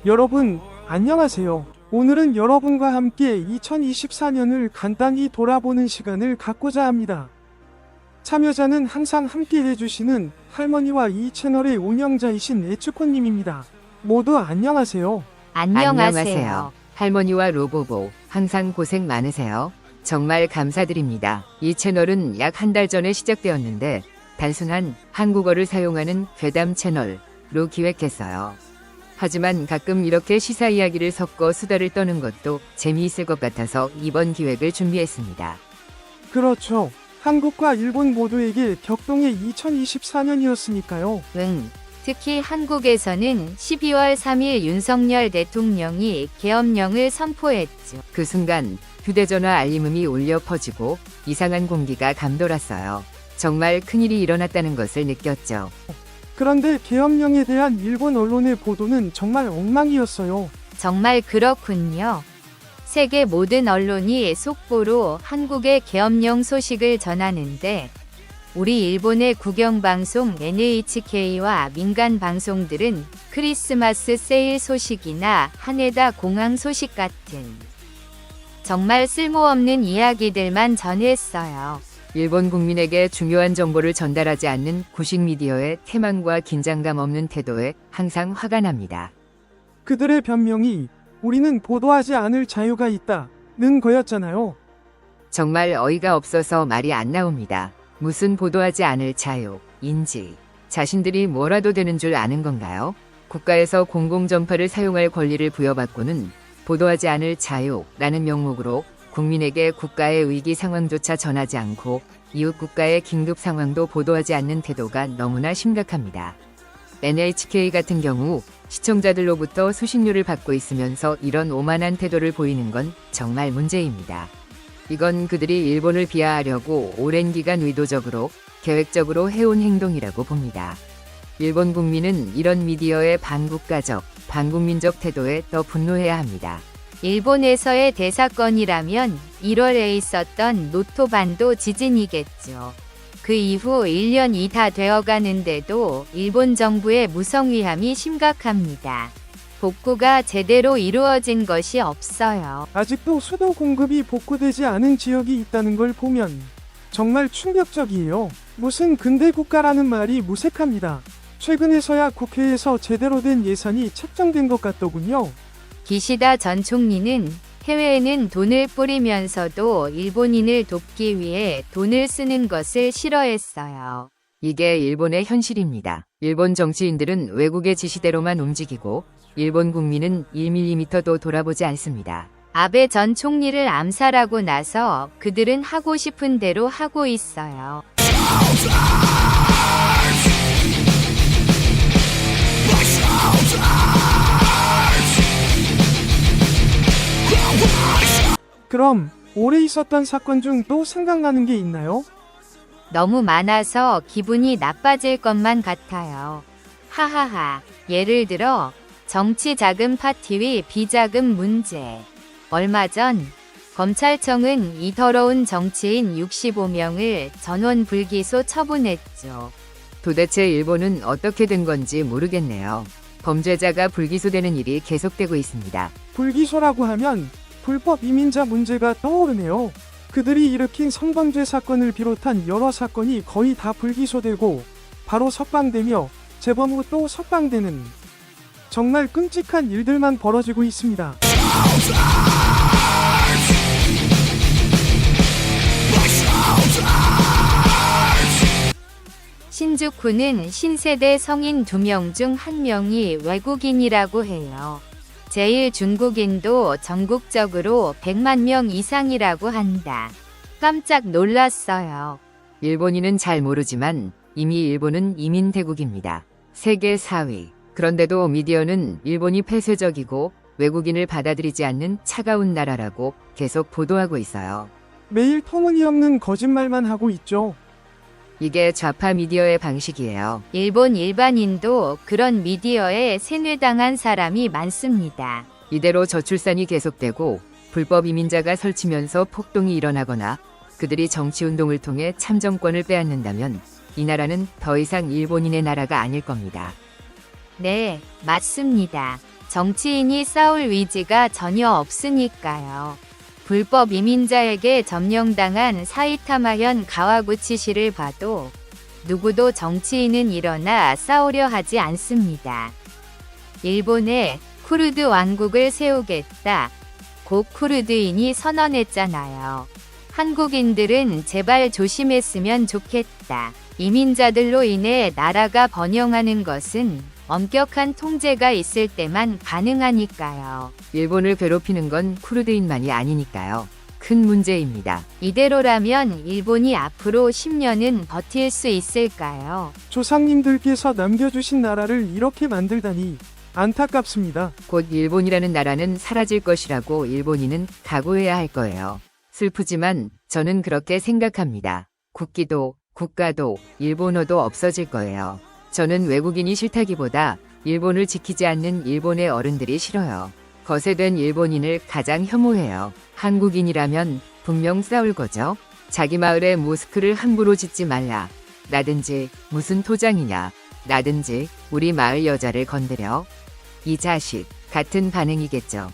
여러분, 안녕하세요. 오늘은 여러분과 함께 2024년을 간단히 돌아보는 시간을 갖고자 합니다. 참여자는 항상 함께 해주시는 할머니와 이 채널의 운영자이신 에츠코님입니다. 모두 안녕하세요. 안녕하세요. 할머니와 로보보, 항상 고생 많으세요. 정말 감사드립니다. 이 채널은 약 한 달 전에 시작되었는데 단순한 한국어를 사용하는 괴담 채널로 기획했어요. 하지만 가끔 이렇게 시사 이야기를 섞어 수다를 떠는 것도 재미있을 것 같아서 이번 기획을 준비했습니다. 그렇죠. 한국과 일본 모두에게 격동의 2024년이었으니까요. 특히 한국에서는 12월 3일 윤석열 대통령이 계엄령을 선포했죠. 그 순간 휴대전화 알림음이 울려 퍼지고 이상한 공기가 감돌았어요. 정말 큰일이 일어났다는 것을 느꼈죠. 그런데 계엄령에 대한 일본 언론의 보도는 정말 엉망이었어요. 정말 그렇군요. 세계 모든 언론이 속보로 한국의 계엄령 소식을 전하는데 우리 일본의 국영방송 NHK와 민간 방송들은 크리스마스 세일 소식이나 하네다 공항 소식 같은 정말 쓸모없는 이야기들만 전했어요. 일본 국민에게 중요한 정보를 전달하지 않는 구식 미디어의 태만과 긴장감 없는 태도에 항상 화가 납니다. 그들의 변명이 우리는 보도하지 않을 자유가 있다는 거였잖아요. 정말 어이가 없어서 말이 안 나옵니다. 무슨 보도하지 않을 자유인지 자신들이 뭐라도 되는 줄 아는 건가요? 국가에서 공공전파를 사용할 권리를 부여받고는 보도하지 않을 자유라는 명목으로 국민에게 국가의 위기 상황조차 전하지 않고 이웃 국가의 긴급 상황도 보도하지 않는 태도가 너무나 심각합니다. NHK 같은 경우 시청자들로부터 수신료를 받고 있으면서 이런 오만한 태도를 보이는 건 정말 문제입니다. 이건 그들이 일본을 비하하려고 오랜 기간 의도적으로 계획적으로 해온 행동이라고 봅니다. 일본 국민은 이런 미디어의 반국가적, 반국민적 태도에 더 분노해야 합니다. 일본에서의 대사건이라면 1월에 있었던 노토반도 지진이겠죠. 그 이후 1년이 다 되어가는데도 일본 정부의 무성위함이 심각합니다. 복구가 제대로 이루어진 것이 없어요. 아직도 수도 공급이 복구되지 않은 지역이 있다는 걸 보면 정말 충격적이에요. 무슨 근대 국가라는 말이 무색합니다. 최근에서야 국회에서 제대로 된 예산이 책정된 것 같더군요. 기시다 전 총리는 해외에는 돈을 뿌리면서도 일본인을 돕기 위해 돈을 쓰는 것을 싫어했어요. 이게 일본의 현실입니다. 일본 정치인들은 외국의 지시대로만 움직이고 일본 국민은 1mm도 돌아보지 않습니다. 아베 전 총리를 암살하고 나서 그들은 하고 싶은 대로 하고 있어요. 그럼 올해 있었던 사건 중 또 생각나는 게 있나요? 너무 많아서 기분이 나빠질 것만 같아요. 하하하. 예를 들어 정치 자금 파티의 비자금 문제. 얼마 전 검찰청은 이 더러운 정치인 65명을 전원 불기소 처분했죠. 도대체 일본은 어떻게 된 건지 모르겠네요. 범죄자가 불기소되는 일이 계속되고 있습니다. 불기소라고 하면 불법 이민자 문제가 떠오르네요. 그들이 일으킨 성범죄 사건을 비롯한 여러 사건이 거의 다 불기소되고 바로 석방되며 재범 후 또 석방되는 정말 끔찍한 일들만 벌어지고 있습니다. 신주쿠는 신세대 성인 2명 중 1명이 외국인이라고 해요. 제일 중국인도 전국적으로 100만 명 이상이라고 한다. 깜짝 놀랐어요. 일본인은 잘 모르지만 이미 일본은 이민 대국입니다. 세계 4위. 그런데도 미디어는 일본이 폐쇄적이고 외국인을 받아들이지 않는 차가운 나라라고 계속 보도하고 있어요. 매일 터무니없는 거짓말만 하고 있죠. 이게 좌파 미디어의 방식이에요. 일본 일반인도 그런 미디어에 세뇌당한 사람이 많습니다. 이대로 저출산이 계속되고 불법 이민자가 설치면서 폭동이 일어나거나 그들이 정치운동을 통해 참정권을 빼앗는다면 이 나라는 더 이상 일본인의 나라가 아닐 겁니다. 네, 맞습니다. 정치인이 싸울 의지가 전혀 없으니까요. 불법 이민자에게 점령당한 사이타마현 가와구치시를 봐도 누구도 정치인은 일어나 싸우려 하지 않습니다. 일본에 쿠르드 왕국을 세우겠다. 고 쿠르드인이 선언했잖아요. 한국인들은 제발 조심했으면 좋겠다. 이민자들로 인해 나라가 번영하는 것은 엄격한 통제가 있을 때만 가능하니까요. 일본을 괴롭히는 건 쿠르드인만이 아니니까요. 큰 문제입니다. 이대로라면 일본이 앞으로 10년은 버틸 수 있을까요? 조상님들께서 남겨주신 나라를 이렇게 만들다니 안타깝습니다. 곧 일본이라는 나라는 사라질 것이라고 일본인은 각오해야 할 거예요. 슬프지만 저는 그렇게 생각합니다. 국기도, 국가도, 일본어도 없어질 거예요. 저는 외국인이 싫다기보다 일본을 지키지 않는 일본의 어른들이 싫어요. 거세된 일본인을 가장 혐오해요. 한국인이라면 분명 싸울 거죠. 자기 마을에 모스크를 함부로 짓지 말라. 나든지 무슨 토장이냐. 나든지 우리 마을 여자를 건드려. 이 자식 같은 반응이겠죠.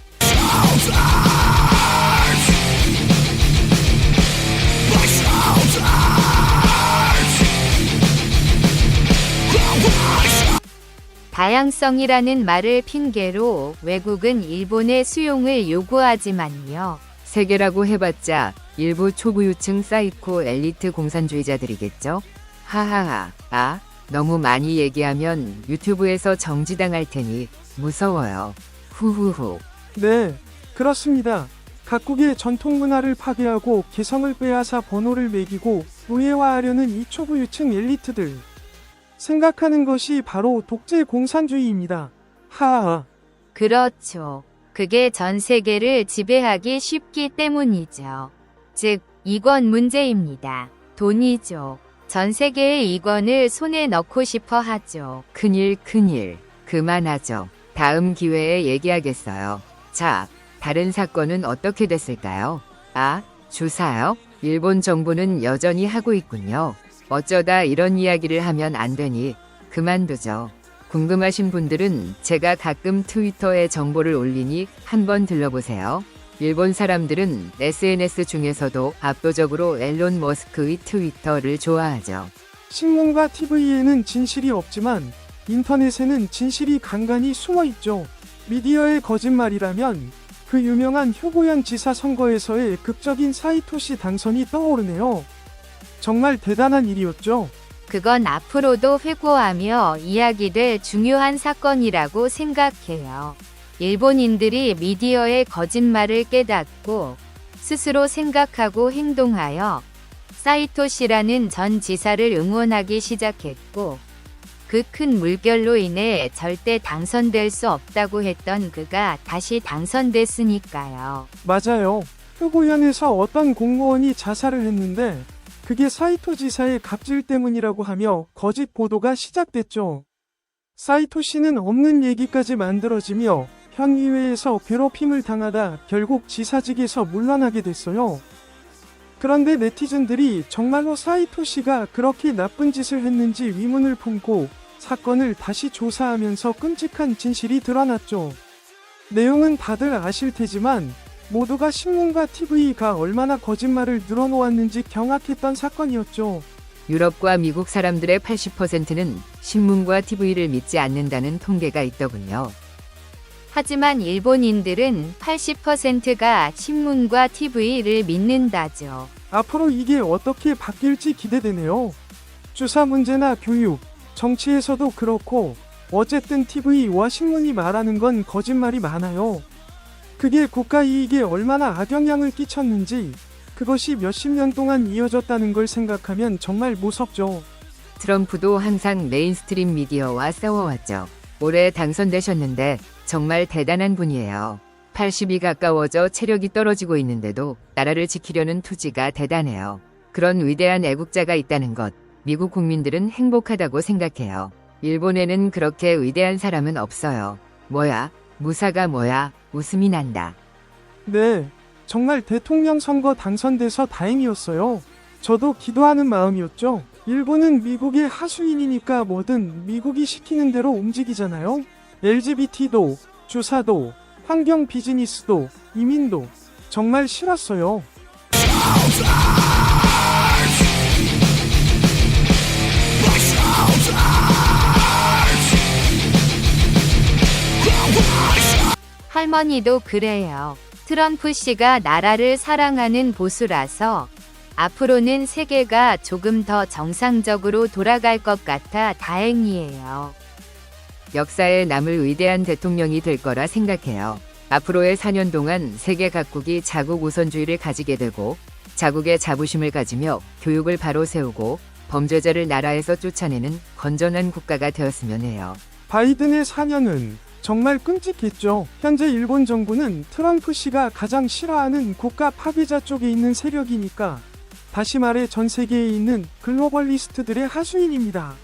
다양성이라는 말을 핑계로 외국은 일본의 수용을 요구하지만요. 세계라고 해봤자 일부 초부유층 사이코 엘리트 공산주의자들이겠죠? 하하하. 아, 너무 많이 얘기하면 유튜브에서 정지당할 테니 무서워요. 후후후. 네, 그렇습니다. 각국의 전통 문화를 파괴하고 개성을 빼앗아 번호를 매기고 노예화하려는 이 초부유층 엘리트들. 생각하는 것이 바로 독재 공산주의입니다. 하하. 그렇죠. 그게 전 세계를 지배하기 쉽기 때문이죠. 즉, 이권 문제입니다. 돈이죠. 전 세계의 이권을 손에 넣고 싶어 하죠. 큰일. 그만하죠. 다음 기회에 얘기하겠어요. 자, 다른 사건은 어떻게 됐을까요? 아, 주사요? 일본 정부는 여전히 하고 있군요. 어쩌다 이런 이야기를 하면 안 되니 그만두죠. 궁금하신 분들은 제가 가끔 트위터에 정보를 올리니 한번 들러보세요. 일본 사람들은 SNS 중에서도 압도적으로 앨런 머스크의 트위터를 좋아하죠. 신문과 TV에는 진실이 없지만 인터넷에는 진실이 간간히 숨어 있죠. 미디어의 거짓말이라면 그 유명한 효고현 지사 선거에서의 극적인 사이토시 당선이 떠오르네요. 정말 대단한 일이었죠. 그건 앞으로도 회고하며 이야기될 중요한 사건이라고 생각해요. 일본인들이 미디어의 거짓말을 깨닫고 스스로 생각하고 행동하여 사이토시라는 전 지사를 응원하기 시작했고, 그 큰 물결로 인해 절대 당선될 수 없다고 했던 그가 다시 당선됐으니까요. 맞아요. 효고현에서 어떤 공무원이 자살을 했는데 그게 사이토 지사의 갑질 때문이라고 하며 거짓 보도가 시작됐죠. 사이토 씨는 없는 얘기까지 만들어지며 현의회에서 괴롭힘을 당하다 결국 지사직에서 물러나게 됐어요. 그런데 네티즌들이 정말로 사이토 씨가 그렇게 나쁜 짓을 했는지 의문을 품고 사건을 다시 조사하면서 끔찍한 진실이 드러났죠. 내용은 다들 아실 테지만 모두가 신문과 TV가 얼마나 거짓말을 늘어놓았는지 경악했던 사건이었죠. 유럽과 미국 사람들의 80%는 신문과 TV를 믿지 않는다는 통계가 있더군요. 하지만 일본인들은 80%가 신문과 TV를 믿는다죠. 앞으로 이게 어떻게 바뀔지 기대되네요. 주사 문제나 교육, 정치에서도 그렇고 어쨌든 TV와 신문이 말하는 건 거짓말이 많아요. 그게 국가 이익에 얼마나 악영향을 끼쳤는지, 그것이 몇십 년 동안 이어졌다는 걸 생각하면 정말 무섭죠. 트럼프도 항상 메인스트림 미디어와 싸워왔죠. 올해 당선되셨는데 정말 대단한 분이에요. 80이 가까워져 체력이 떨어지고 있는데도 나라를 지키려는 투지가 대단해요. 그런 위대한 애국자가 있다는 것, 미국 국민들은 행복하다고 생각해요. 일본에는 그렇게 위대한 사람은 없어요. 뭐야, 무사가 뭐야, 웃음이 난다. 네, 정말 대통령 선거 당선돼서 다행이었어요. 저도 기도하는 마음이었죠. 일본은 미국의 하수인이니까 뭐든 미국이 시키는 대로 움직이잖아요. LGBT도 주사도, 환경 비즈니스도, 이민도 정말 싫었어요. 할머니도 그래요. 트럼프 씨가 나라를 사랑하는 보수라서 앞으로는 세계가 조금 더 정상적으로 돌아갈 것 같아 다행이에요. 역사에 남을 위대한 대통령이 될 거라 생각해요. 앞으로의 4년 동안 세계 각국이 자국 우선주의를 가지게 되고 자국의 자부심을 가지며 교육을 바로 세우고 범죄자를 나라에서 쫓아내는 건전한 국가가 되었으면 해요. 바이든의 4년은 정말 끔찍했죠. 현재 일본 정부는 트럼프 씨가 가장 싫어하는 국가 파괴자 쪽에 있는 세력이니까 다시 말해 전 세계에 있는 글로벌리스트들의 하수인입니다.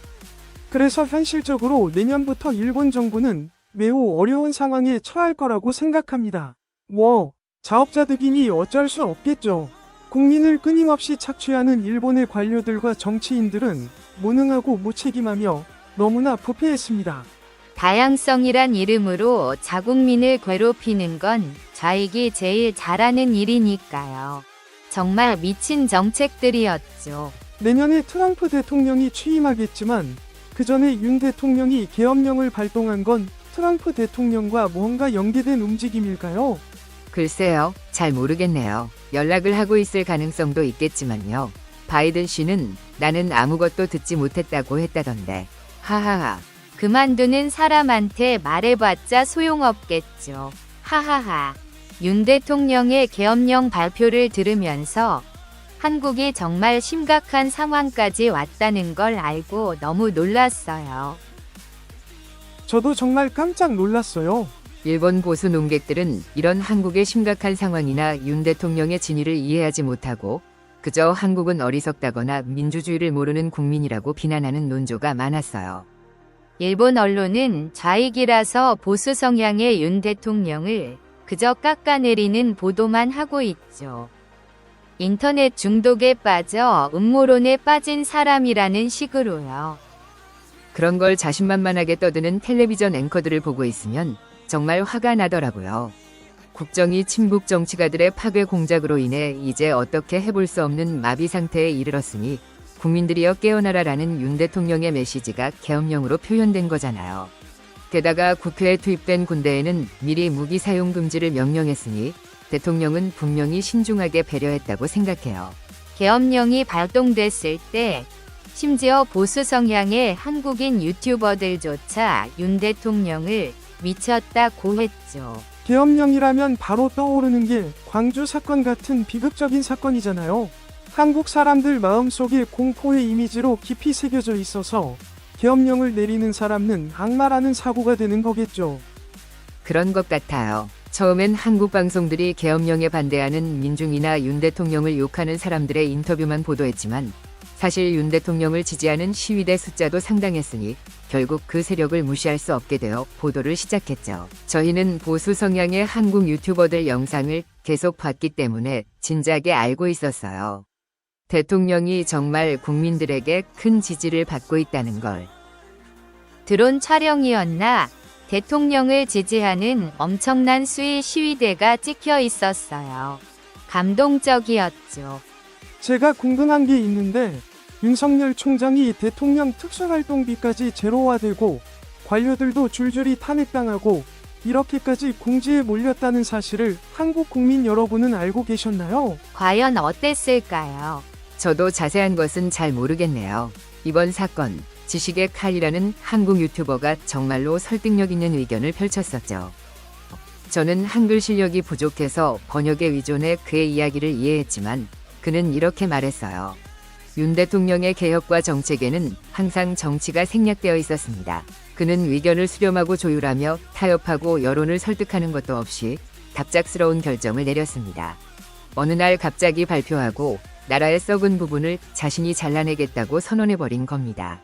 그래서 현실적으로 내년부터 일본 정부는 매우 어려운 상황에 처할 거라고 생각합니다. 자업자득이니 어쩔 수 없겠죠. 국민을 끊임없이 착취하는 일본의 관료들과 정치인들은 무능하고 무책임하며 너무나 부패했습니다. 다양성이란 이름으로 자국민을 괴롭히는 건 좌익이 제일 잘하는 일이니까요. 정말 미친 정책들이었죠. 내년에 트럼프 대통령이 취임하겠지만 그 전에 윤 대통령이 계엄령을 발동한 건 트럼프 대통령과 뭔가 연계된 움직임일까요? 글쎄요, 잘 모르겠네요. 연락을 하고 있을 가능성도 있겠지만요. 바이든 씨는 나는 아무것도 듣지 못했다고 했다던데. 하하하. 그만두는 사람한테 말해봤자 소용없겠죠. 하하하. 윤 대통령의 계엄령 발표를 들으면서 한국이 정말 심각한 상황까지 왔다는 걸 알고 너무 놀랐어요. 저도 정말 깜짝 놀랐어요. 일본 보수 농객들은 이런 한국의 심각한 상황이나 윤 대통령의 진위를 이해하지 못하고 그저 한국은 어리석다거나 민주주의를 모르는 국민이라고 비난하는 논조가 많았어요. 일본 언론은 좌익이라서 보수 성향의 윤 대통령을 그저 깎아내리는 보도만 하고 있죠. 인터넷 중독에 빠져 음모론에 빠진 사람이라는 식으로요. 그런 걸 자신만만하게 떠드는 텔레비전 앵커들을 보고 있으면 정말 화가 나더라고요. 국정이 친북 정치가들의 파괴 공작으로 인해 이제 어떻게 해볼 수 없는 마비 상태에 이르렀으니 국민들이여 깨어나라라는 윤 대통령의 메시지가 계엄령으로 표현된 거잖아요. 게다가 국회에 투입된 군대에는 미리 무기 사용 금지를 명령했으니 대통령은 분명히 신중하게 배려했다고 생각해요. 계엄령이 발동됐을 때 심지어 보수 성향의 한국인 유튜버들조차 윤 대통령을 미쳤다고 했죠. 계엄령이라면 바로 떠오르는 게 광주 사건 같은 비극적인 사건이잖아요. 한국 사람들 마음속에 공포의 이미지로 깊이 새겨져 있어서 계엄령을 내리는 사람은 악마라는 사고가 되는 거겠죠. 그런 것 같아요. 처음엔 한국 방송들이 계엄령에 반대하는 민중이나 윤 대통령을 욕하는 사람들의 인터뷰만 보도했지만 사실 윤 대통령을 지지하는 시위대 숫자도 상당했으니 결국 그 세력을 무시할 수 없게 되어 보도를 시작했죠. 저희는 보수 성향의 한국 유튜버들 영상을 계속 봤기 때문에 진작에 알고 있었어요. 대통령이 정말 국민들에게 큰 지지를 받고 있다는 걸. 드론 촬영이었나? 대통령을 지지하는 엄청난 수의 시위대가 찍혀 있었어요. 감동적이었죠. 제가 궁금한 게 있는데 윤석열 총장이 대통령 특수활동비까지 제로화되고 관료들도 줄줄이 탄핵당하고 이렇게까지 공지에 몰렸다는 사실을 한국 국민 여러분은 알고 계셨나요? 과연 어땠을까요? 저도 자세한 것은 잘 모르겠네요. 이번 사건, 지식의 칼이라는 한국 유튜버가 정말로 설득력 있는 의견을 펼쳤었죠. 저는 한글 실력이 부족해서 번역에 의존해 그의 이야기를 이해했지만 그는 이렇게 말했어요. 윤 대통령의 개혁과 정책에는 항상 정치가 생략되어 있었습니다. 그는 의견을 수렴하고 조율하며 타협하고 여론을 설득하는 것도 없이 갑작스러운 결정을 내렸습니다. 어느 날 갑자기 발표하고 나라의 썩은 부분을 자신이 잘라내겠다고 선언해버린 겁니다.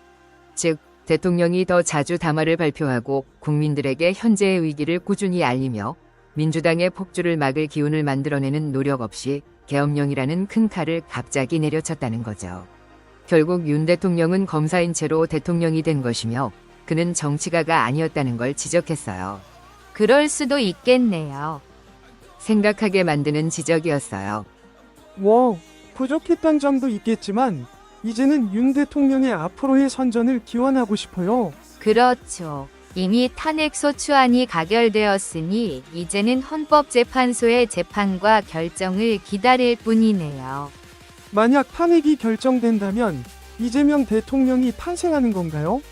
즉, 대통령이 더 자주 담화를 발표하고 국민들에게 현재의 위기를 꾸준히 알리며 민주당의 폭주를 막을 기운을 만들어내는 노력 없이 계엄령이라는 큰 칼을 갑자기 내려쳤다는 거죠. 결국 윤 대통령은 검사인 채로 대통령이 된 것이며 그는 정치가가 아니었다는 걸 지적했어요. 그럴 수도 있겠네요. 생각하게 만드는 지적이었어요. 부족했던 점도 있겠지만 이제는 윤 대통령의 앞으로의 선전을 기원하고 싶어요. 그렇죠. 이미 탄핵소추안이 가결되었으니 이제는 헌법재판소의 재판과 결정을 기다릴 뿐이네요. 만약 탄핵이 결정된다면 이재명 대통령이 탄생하는 건가요?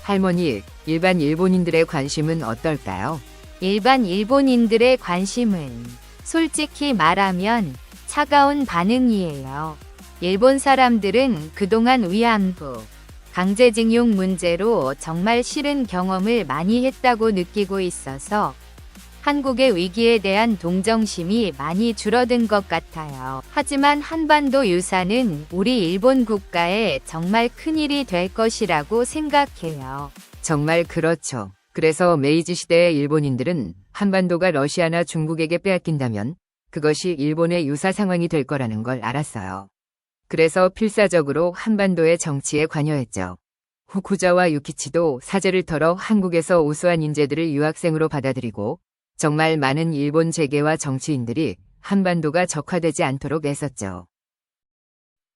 할머니, 일반 일본인들의 관심은 어떨까요? 일반 일본인들의 관심은 솔직히 말하면 차가운 반응이에요. 일본 사람들은 그동안 위안부, 강제징용 문제로 정말 싫은 경험을 많이 했다고 느끼고 있어서 한국의 위기에 대한 동정심이 많이 줄어든 것 같아요. 하지만 한반도 유사는 우리 일본 국가에 정말 큰일이 될 것이라고 생각해요. 정말 그렇죠. 그래서 메이지 시대의 일본인들은 한반도가 러시아나 중국에게 빼앗긴다면 그것이 일본의 유사 상황이 될 거라는 걸 알았어요. 그래서 필사적으로 한반도의 정치에 관여했죠. 후쿠자와 유키치도 사제를 털어 한국에서 우수한 인재들을 유학생으로 받아들이고 정말 많은 일본 재계와 정치인들이 한반도가 적화되지 않도록 애썼죠.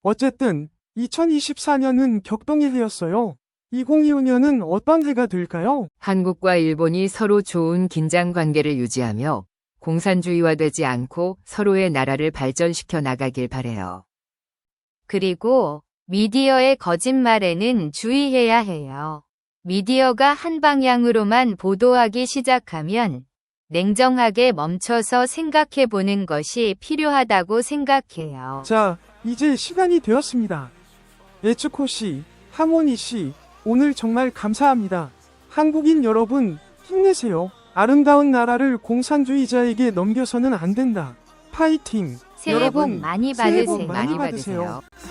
어쨌든 2024년은 격동의 해였어요. 2025년은 어떤 해가 될까요? 한국과 일본이 서로 좋은 긴장 관계를 유지하며 공산주의화되지 않고 서로의 나라를 발전시켜 나가길 바래요. 그리고 미디어의 거짓말에는 주의해야 해요. 미디어가 한 방향으로만 보도하기 시작하면 냉정하게 멈춰서 생각해 보는 것이 필요하다고 생각해요. 자, 이제 시간이 되었습니다. 에츠코 씨, 하모니 씨, 오늘 정말 감사합니다. 한국인 여러분, 힘내세요. 아름다운 나라를 공산주의자에게 넘겨서는 안 된다. 파이팅! 새해 복 여러분, 많이 새해 복 받으세요. 많이 많이 받으세요. 받으세요.